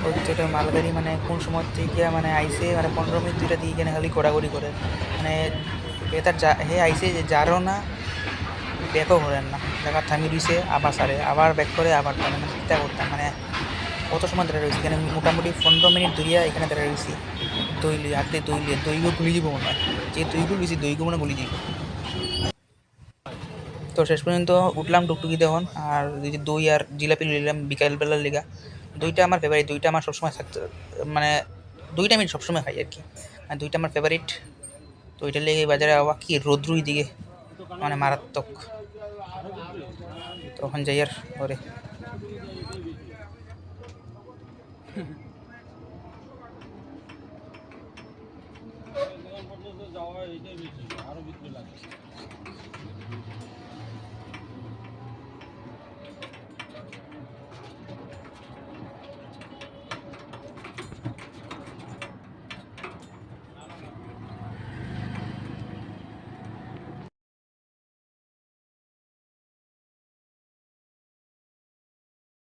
ওই তো এটা মালগাড়ি মানে কোন সময় থেকে মানে আইসে মানে 15 মিনিট দুইটা দিয়ে এখানে খালি ঘোরাঘুরি করে মানে বেতার যা হে আইসে যে যারও না ব্যাকও করেন না জায়গা থামি রইছে আবার সারে আবার ব্যাক করে আবার থামে মানে চিন্তা করতাম মানে কত সময় ধরে রয়েছি এখানে মোটামুটি 15 মিনিট ধরিয়া এখানে ধরে রয়েছি দই লই আর দই লিয়ে দইও গুলি দিব মনে হয় যে দইগুলো লইছি দইগুলো মনে গুলি দিব তো শেষ পর্যন্ত উঠলাম টুকটুকি দেখন আর এই যে দই আর জিলাপি নিলাম বিকালবেলার লিগা দইটা আমার ফেভারিট দইটা আমার সবসময় থাকতে মানে দইটা আমি সবসময় খাই আর কি আর দইটা আমার ফেভারিট তো ওইটার লেগে বাজারে আবার কি রোদ্রুই দিকে মানে মারাত্মক তখন যাই আর ঘরে